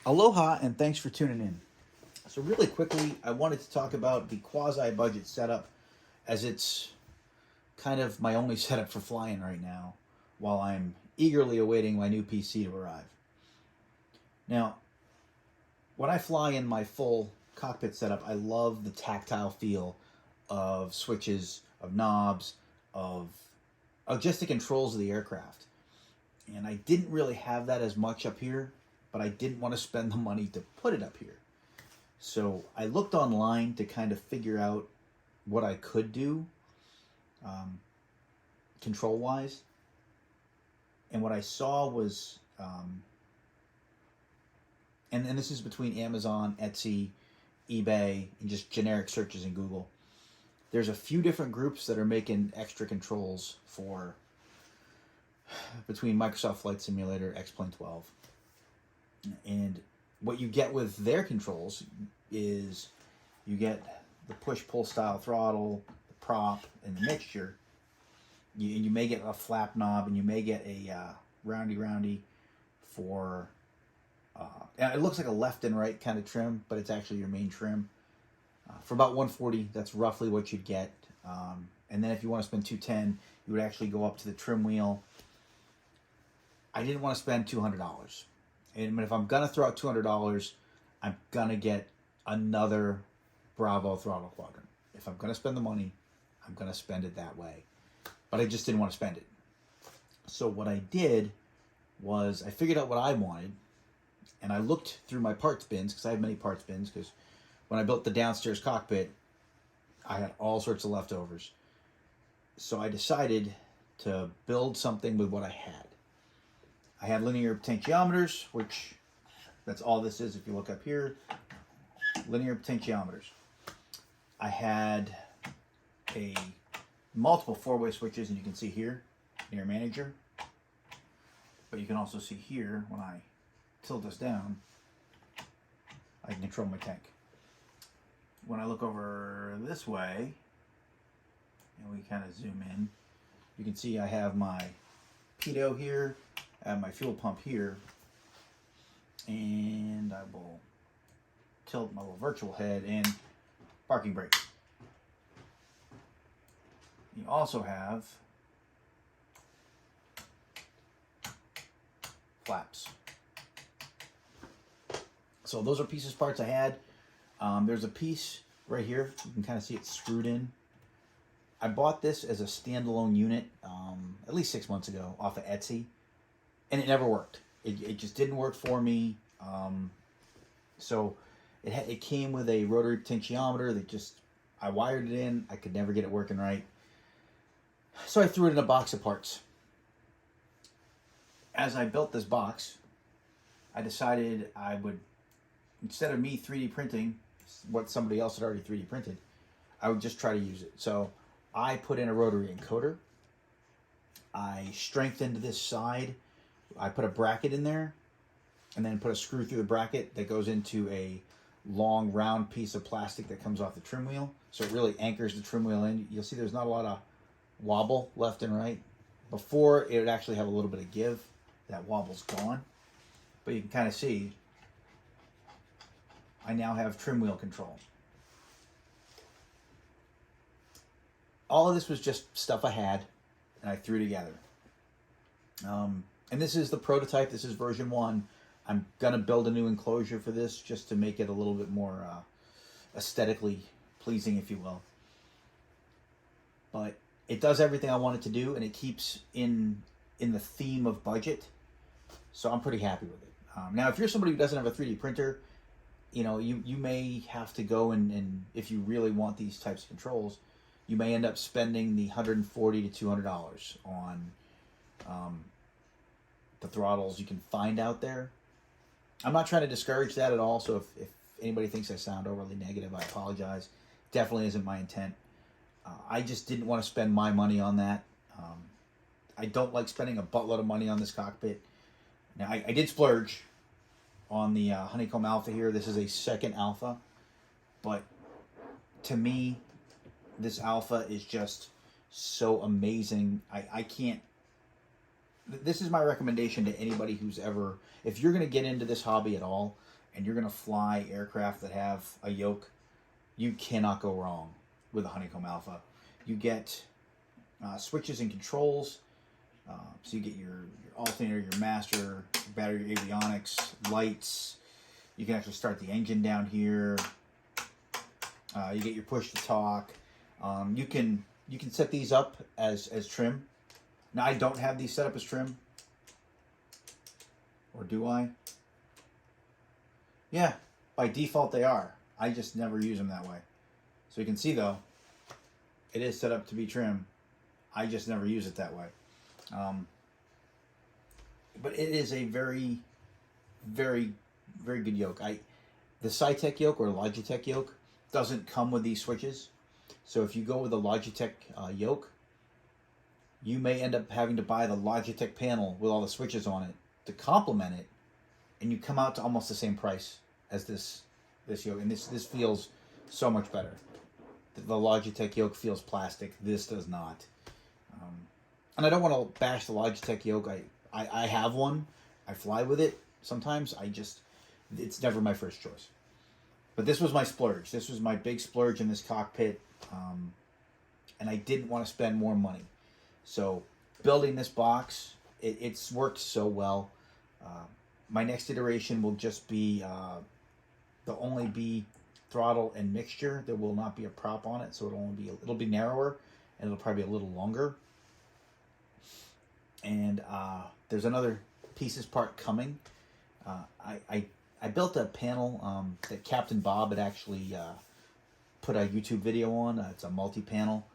Aloha and thanks for tuning in. So really quickly, I wanted to talk about the quasi-budget setup as it's kind of my only setup for flying right now while I'm eagerly awaiting my new PC to arrive. Now, when I fly in my full cockpit setup, I love the tactile feel of switches, of knobs, of, of just the controls of the aircraft. And I didn't really have that as much up here, but I didn't want to spend the money to put it up here. So I looked online to kind of figure out what I could do control-wise. And what I saw was, and this is between Amazon, Etsy, eBay, and just generic searches in Google. There's a few different groups that are making extra controls for between Microsoft Flight Simulator, X-Plane 12. And what you get with their controls is you get the push-pull style throttle, the prop, and the mixture. You may get a flap knob, and you may get a roundy for... and it looks like a left and right kind of trim, but it's actually your main trim. For about $140, that's roughly what you'd get. And then if you want to spend $210, you would actually go up to the trim wheel. I didn't want to spend $200. And if I'm going to throw out $200, I'm going to get another Bravo throttle quadrant. If I'm going to spend the money, I'm going to spend it that way. But I just didn't want to spend it. So what I did was I figured out what I wanted, and I looked through my parts bins, because I have many parts bins, because when I built the downstairs cockpit, I had all sorts of leftovers. So I decided to build something with what I had. I had linear potentiometers, which that's all this is if you look up here. Linear potentiometers. I had a multiple four-way switches, and you can see here, in manager. But you can also see here, when I tilt this down, I can control my tank. When I look over this way, and we kind of zoom in, you can see I have my pitot here, I have my fuel pump here, and I will tilt my little virtual head and parking brake. You also have flaps. So those are pieces, parts I had. There's a piece right here. You can kind of see it screwed in. I bought this as a standalone unit at least 6 months ago off of Etsy, and it never worked. It just didn't work for me. So it came with a rotary potentiometer that just, I wired it in. I could never get it working right. So I threw it in a box of parts. As I built this box, I decided I would, instead of me 3D printing what somebody else had already 3D printed, I would just try to use it. So I put in a rotary encoder. I strengthened this side. I put a bracket in there, and then put a screw through the bracket that goes into a long round piece of plastic that comes off the trim wheel. So it really anchors the trim wheel in. You'll see there's not a lot of wobble left and right. Before, it would actually have a little bit of give. That wobble's gone. But you can kind of see I now have trim wheel control. All of this was just stuff I had, and I threw together. And this is the prototype. This is version 1. I'm going to build a new enclosure for this just to make it a little bit more aesthetically pleasing, if you will. But it does everything I want it to do, and it keeps in the theme of budget. So I'm pretty happy with it. Now, if you're somebody who doesn't have a 3D printer, you know, you may have to go and if you really want these types of controls, you may end up spending the $140 to $200 on the throttles you can find out there. I'm not trying to discourage that at all, so if anybody thinks I sound overly negative, I apologize. Definitely isn't my intent. I just didn't want to spend my money on that. I don't like spending a buttload of money on this cockpit. Now, I did splurge on the Honeycomb Alpha here. This is a second Alpha, but to me, this Alpha is just so amazing. I can't... This is my recommendation to anybody who's ever... If you're going to get into this hobby at all, and you're going to fly aircraft that have a yoke, you cannot go wrong with a Honeycomb Alpha. You get switches and controls. So you get your alternator, your master, your battery, your avionics, lights. You can actually start the engine down here. You get your push to talk. You can set these up as trim. Now I don't have these set up as trim. Or do I? Yeah, by default they are. I just never use them that way. So you can see though, it is set up to be trim. I just never use it that way. But it is a very, very, very good yoke. The Cytec yoke or Logitech yoke doesn't come with these switches. So if you go with a Logitech yoke, you may end up having to buy the Logitech panel with all the switches on it to complement it, and you come out to almost the same price as this yoke. And this feels so much better. The Logitech yoke feels plastic. This does not. And I don't want to bash the Logitech yoke. I have one. I fly with it sometimes. It's never my first choice. But this was my splurge. This was my big splurge in this cockpit. And I didn't want to spend more money. So building this box, it's worked so well. My next iteration will just be, there'll only be throttle and mixture. There will not be a prop on it. So it'll be narrower and it'll probably be a little longer. And there's another pieces part coming. I built a panel that Captain Bob had actually put a YouTube video on. It's a multi-panel.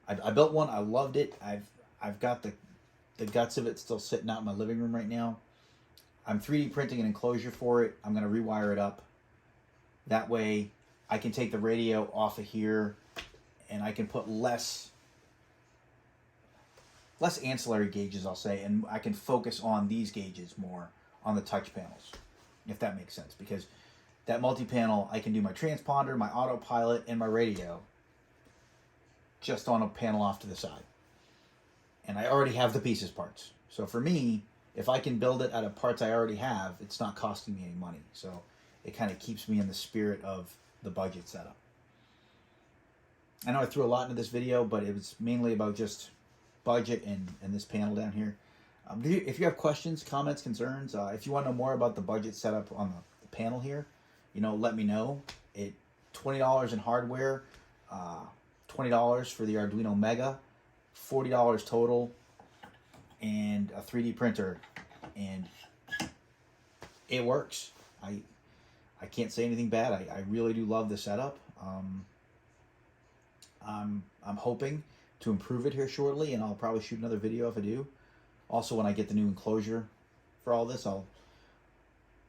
I built one. I loved it. I've got the guts of it still sitting out in my living room right now. I'm 3D printing an enclosure for it. I'm going to rewire it up. That way I can take the radio off of here and I can put less ancillary gauges, I'll say, and I can focus on these gauges more on the touch panels, if that makes sense. Because that multi-panel, I can do my transponder, my autopilot, and my radio just on a panel off to the side. And I already have the pieces parts. So for me, if I can build it out of parts I already have, it's not costing me any money. So it kind of keeps me in the spirit of the budget setup. I know I threw a lot into this video, but it was mainly about just budget and this panel down here. If you have questions, comments, concerns, if you want to know more about the budget setup on the panel here, let me know. $20 in hardware, $20 for the Arduino Mega, $40 total, and a 3D printer, and it works. I can't say anything bad. I really do love the setup. I'm hoping to improve it here shortly, and I'll probably shoot another video if I do. Also, when I get the new enclosure for all this, I'll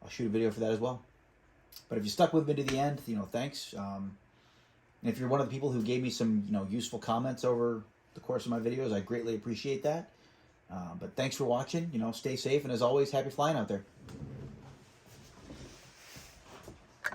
shoot a video for that as well. But if you stuck with me to the end, thanks. And if you're one of the people who gave me some, useful comments over the course of my videos, I greatly appreciate that. But thanks for watching. Stay safe, and as always, happy flying out there.